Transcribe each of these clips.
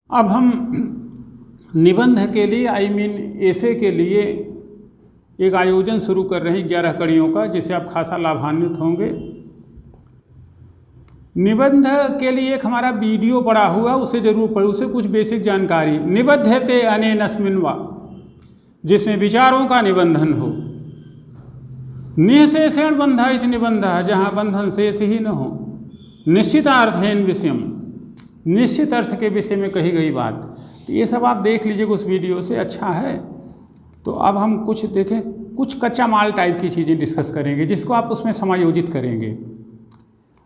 अब हम निबंध के लिए एसे के लिए एक आयोजन शुरू कर रहे हैं 11 कड़ियों का, जिससे आप खासा लाभान्वित होंगे। निबंध के लिए एक हमारा वीडियो पड़ा हुआ, उसे जरूर पढ़ो, उसे कुछ बेसिक जानकारी। निबद्धते अनेनस्मिन् वा, जिसमें विचारों का निबंधन हो। निःशेषेण बंधा इति निबंधः, जहाँ बंधन शेष ही न हो। निश्चितार्थेन विषयम, निश्चित अर्थ के विषय में कही गई बात। तो ये सब आप देख लीजिएगा उस वीडियो से, अच्छा है। तो अब हम कुछ देखें, कुछ कच्चा माल टाइप की चीज़ें डिस्कस करेंगे, जिसको आप उसमें समायोजित करेंगे।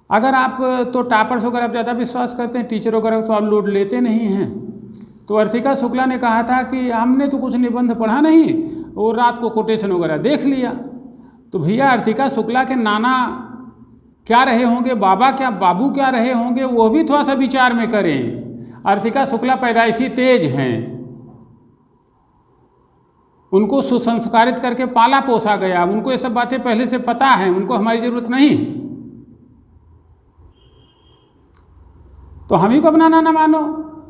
अगर आप तो टॉपर्स वगैरह आप ज़्यादा विश्वास करते हैं, टीचर वगैरह तो आप लोड लेते नहीं हैं। तो अर्थिका शुक्ला ने कहा था कि हमने तो कुछ निबंध पढ़ा नहीं और रात को कोटेशन वगैरह देख लिया। तो भैया अर्थिका शुक्ला के नाना क्या रहे होंगे, बाबू क्या रहे होंगे, वो भी थोड़ा सा विचार में करें। अर्थिका शुक्ला पैदाइशी तेज हैं, उनको सुसंस्कारित करके पाला पोसा गया, उनको ये सब बातें पहले से पता है, उनको हमारी ज़रूरत नहीं। तो हम ही को अपना नाना मानो,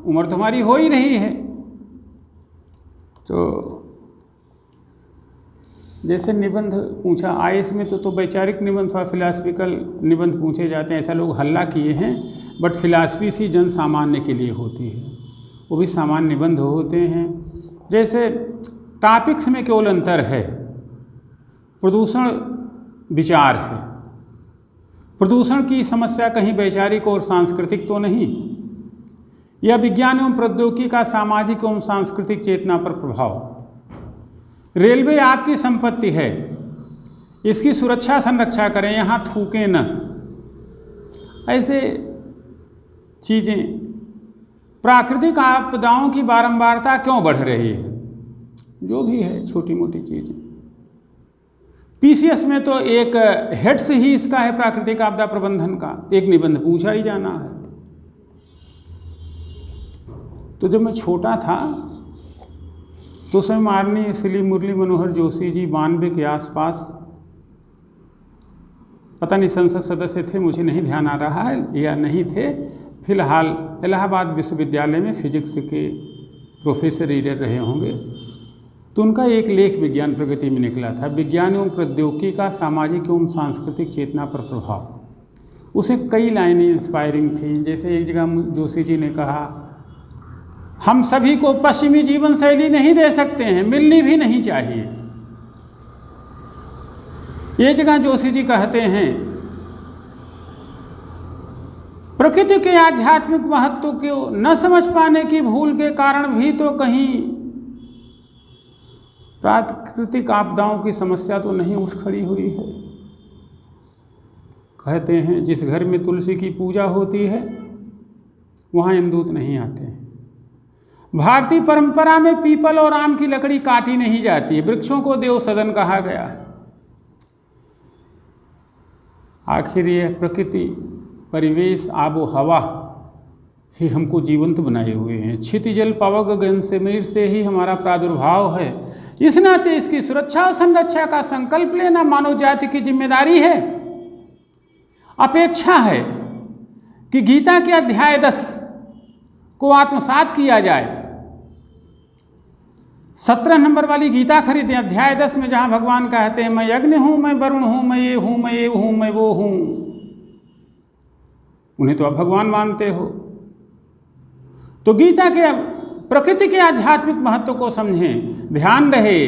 उम्र तुम्हारी हो ही रही है। तो जैसे निबंध पूछा आईएएस में तो वैचारिक निबंध व फिलासफिकल निबंध पूछे जाते हैं, ऐसा लोग हल्ला किए हैं। बट फिलासफी सी जन सामान्य के लिए होती है, वो भी सामान्य निबंध होते हैं। जैसे टॉपिक्स में केवल अंतर है, प्रदूषण विचार है। प्रदूषण की समस्या कहीं वैचारिक और सांस्कृतिक तो नहीं। यह विज्ञान एवं प्रौद्योगिकी का सामाजिक एवं सांस्कृतिक चेतना पर प्रभाव। रेलवे आपकी संपत्ति है, इसकी सुरक्षा संरक्षा करें, यहाँ थूकें न। ऐसे चीज़ें। प्राकृतिक आपदाओं की बारंबारता क्यों बढ़ रही है, जो भी है छोटी मोटी चीज़ें। पीसीएस में तो एक हेड्स ही इसका है, प्राकृतिक आपदा प्रबंधन का, एक निबंध पूछा ही जाना है। तो जब मैं छोटा था तो समय माननीय श्री मुरली मनोहर जोशी जी 92 के आसपास, पता नहीं संसद सदस्य थे, मुझे नहीं ध्यान आ रहा है या नहीं थे, फिलहाल इलाहाबाद विश्वविद्यालय में फिजिक्स के प्रोफेसर रीडर रहे होंगे। तो उनका एक लेख विज्ञान प्रगति में निकला था, विज्ञान एवं प्रौद्योगिकी का सामाजिक एवं सांस्कृतिक चेतना पर प्रभाव। उसे कई लाइनें इंस्पायरिंग थी। जैसे एक जगह जोशी जी ने कहा, हम सभी को पश्चिमी जीवन शैली नहीं दे सकते हैं, मिलनी भी नहीं चाहिए। ये जगह जोशी जी कहते हैं, प्रकृति के आध्यात्मिक महत्व को न समझ पाने की भूल के कारण भी तो कहीं प्राकृतिक आपदाओं की समस्या तो नहीं उठ खड़ी हुई है। कहते हैं, जिस घर में तुलसी की पूजा होती है वहाँ यमदूत नहीं आते हैं। भारतीय परंपरा में पीपल और आम की लकड़ी काटी नहीं जाती है, वृक्षों को देव सदन कहा गया है। आखिर यह प्रकृति, परिवेश, आबो हवा ही हमको जीवंत बनाए हुए हैं। क्षितिजल पवग गगन से मेर से ही हमारा प्रादुर्भाव है। इस नाते इसकी सुरक्षा और संरक्षा का संकल्प लेना मानव जाति की जिम्मेदारी है। अपेक्षा है कि गीता के अध्याय 10 को आत्मसात किया जाए। 17 नंबर वाली गीता खरीदें, अध्याय 10 में जहाँ भगवान कहते हैं, मैं यज्ञ हूँ, मैं वरुण हूँ, मैं ये हूँ, मैं ये हूँ, मैं वो हूँ। उन्हें तो आप भगवान मानते हो। तो गीता के प्रकृति के आध्यात्मिक महत्व को समझें। ध्यान रहे,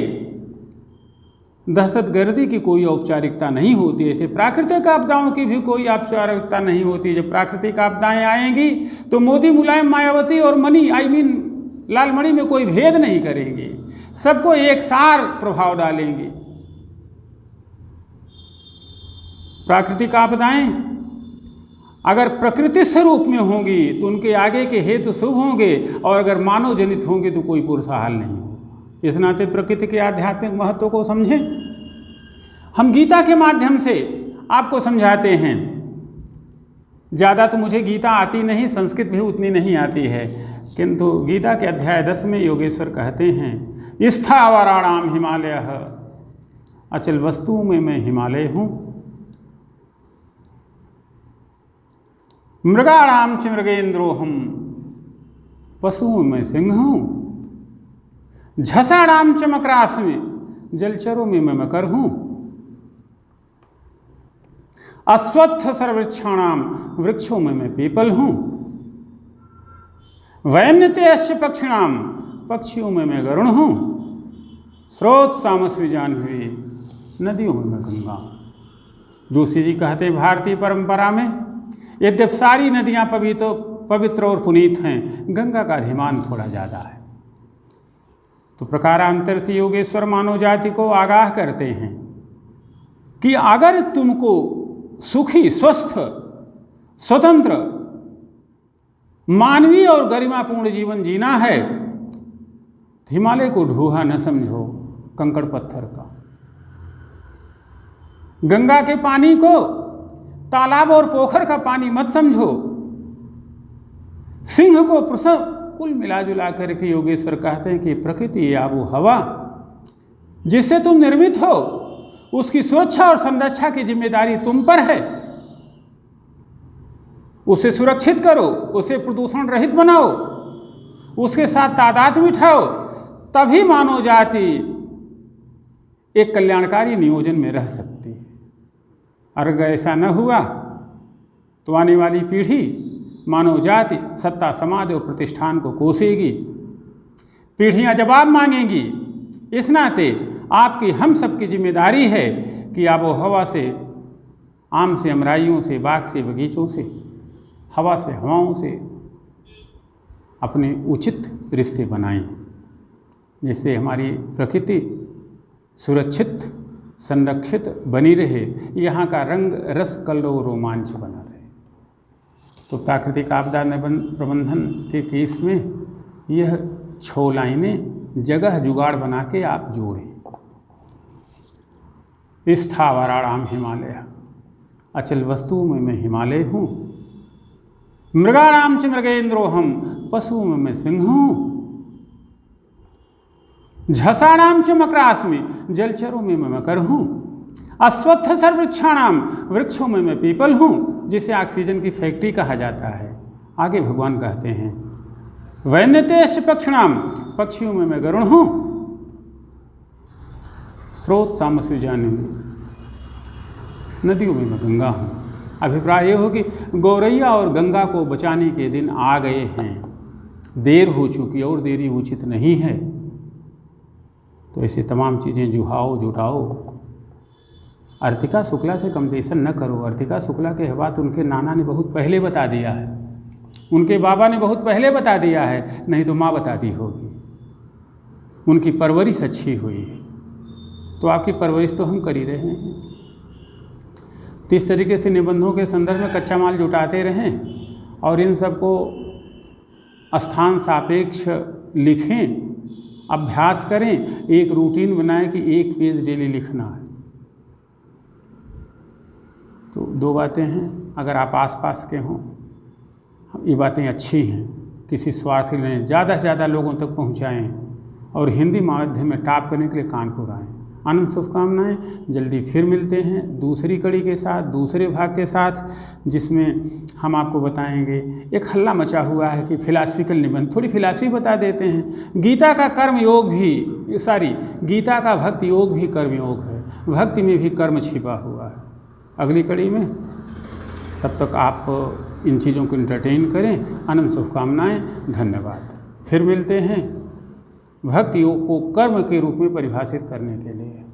दहशतगर्दी की कोई औपचारिकता नहीं होती, ऐसे प्राकृतिक आपदाओं की भी कोई औपचारिकता नहीं होती। जब प्राकृतिक आपदाएं आएंगी तो मोदी, मुलायम, मायावती और मणि लालमणि में कोई भेद नहीं करेंगे, सबको एक सार प्रभाव डालेंगे। प्राकृतिक आपदाएं अगर प्रकृति स्वरूप में होंगी तो उनके आगे के हेतु शुभ होंगे, और अगर मानव जनित होंगे तो कोई पुरुषाहाल नहीं होगा। इस नाते प्रकृति के आध्यात्मिक महत्व को समझें। हम गीता के माध्यम से आपको समझाते हैं। ज़्यादा तो मुझे गीता आती नहीं, संस्कृत भी उतनी नहीं आती है, किंतु गीता के अध्याय 10 में योगेश्वर कहते हैं, स्थावराणाम हिमालयः, अचल वस्तुओं में मैं हिमालय हूँ। मृगाणाम च मृगेंद्रोहम, पशुओं में सिंह हूँ, झसाड़ाम चमकरास में जलचरों में मैं मकर हूँ, अश्वत्थ सर्ववृक्षाणाम वृक्षों में मैं पीपल हूँ, वैन्यतेश्च पक्षिणाम पक्षियों में मैं गरुण हूँ, स्रोत सामस्वी जाह्नवी नदियों में मैं गंगा हूँ। जोशी जी कहते हैं भारतीय परंपरा में यद्यप सारी नदियाँ पवित्र और पुनीत हैं, गंगा का अधिमान थोड़ा ज़्यादा है। तो प्रकारांतर से योगेश्वर मानव जाति को आगाह करते हैं कि अगर तुमको सुखी, स्वस्थ, स्वतंत्र, मानवीय और गरिमापूर्ण जीवन जीना है, हिमालय को ढूहा न समझो कंकड़ पत्थर का, गंगा के पानी को तालाब और पोखर का पानी मत समझो, सिंह को प्रसव, कुल मिला जुला करके योगेश्वर कहते हैं कि प्रकृति आबो हवा जिससे तुम निर्मित हो, उसकी सुरक्षा और संरक्षा की जिम्मेदारी तुम पर है। उसे सुरक्षित करो, उसे प्रदूषण रहित बनाओ, उसके साथ तादाद बिठाओ, तभी मानव जाति एक कल्याणकारी नियोजन में रह सकती है। अगर ऐसा न हुआ तो आने वाली पीढ़ी मानव जाति सत्ता, समाज और प्रतिष्ठान को कोसेगी, पीढ़ियां जवाब मांगेंगी। इस नाते आपकी हम सब की जिम्मेदारी है कि आबो हवा से, आम से अमराइयों से, बाग से बगीचों से, हवा से हवाओं से अपने उचित रिश्ते बनाएं, जिससे हमारी प्रकृति सुरक्षित, संरक्षित बनी रहे, यहाँ का रंग रस कलरव रोमांच बना रहे। तो प्राकृतिक आपदा प्रबंधन के केस में यह 6 लाइनें जगह जुगाड़ बना के आप जोड़ें। स्थावराणाम हिमालय, अचल वस्तुओं में मैं हिमालय हूँ, मृगाणाम च मृगेंद्रोहम, पशुओं में मैं सिंह हूँ, झसाणाम च मकरास्मि, जलचरों में मैं मकर हूँ, अश्वत्थ सर्ववृक्षाणाम, वृक्षों में मैं पीपल हूँ, जिसे ऑक्सीजन की फैक्ट्री कहा जाता है। आगे भगवान कहते हैं वैन्यतेश्च पक्षिणाम, पक्षियों में मैं गरुण हूँ, स्रोत सामस्वी जाह्नवी, नदियों में मैं गंगा हूँ। अभिप्राय यह हो कि गौरैया और गंगा को बचाने के दिन आ गए हैं, देर हो चुकी और देरी उचित नहीं है। तो ऐसे तमाम चीज़ें जुटाओ। अर्तिका शुक्ला से कंपेरिजन न करो। अर्तिका शुक्ला के बात उनके नाना ने बहुत पहले बता दिया है, उनके बाबा ने बहुत पहले बता दिया है, नहीं तो माँ बताती होगी। उनकी परवरिश अच्छी हुई है, तो आपकी परवरिश तो हम कर ही रहे हैं। तो इस तरीके से निबंधों के संदर्भ में कच्चा माल जुटाते रहें और इन सबको स्थान सापेक्ष लिखें, अभ्यास करें। एक रूटीन बनाएं कि 1 पेज डेली लिखना है। तो 2 बातें हैं, अगर आप आसपास के हों, ये बातें अच्छी हैं, किसी स्वार्थी लें, ज़्यादा से ज़्यादा लोगों तक पहुँचाएँ और हिंदी माध्यम में टॉप करने के लिए कानपुर आएँ। आनंद शुभकामनाएँ। जल्दी फिर मिलते हैं दूसरी कड़ी के साथ, दूसरे भाग के साथ, जिसमें हम आपको बताएंगे। एक हल्ला मचा हुआ है कि फिलासफिकल निबंध, थोड़ी फिलासफी बता देते हैं। गीता का कर्म योग भी, गीता का भक्ति योग भी कर्म योग है, भक्ति में भी कर्म छिपा हुआ है। अगली कड़ी में, तब तक आप इन चीज़ों को एंटरटेन करें। आनंद शुभकामनाएँ, धन्यवाद। फिर मिलते हैं भक्ति योग को कर्म के रूप में परिभाषित करने के लिए।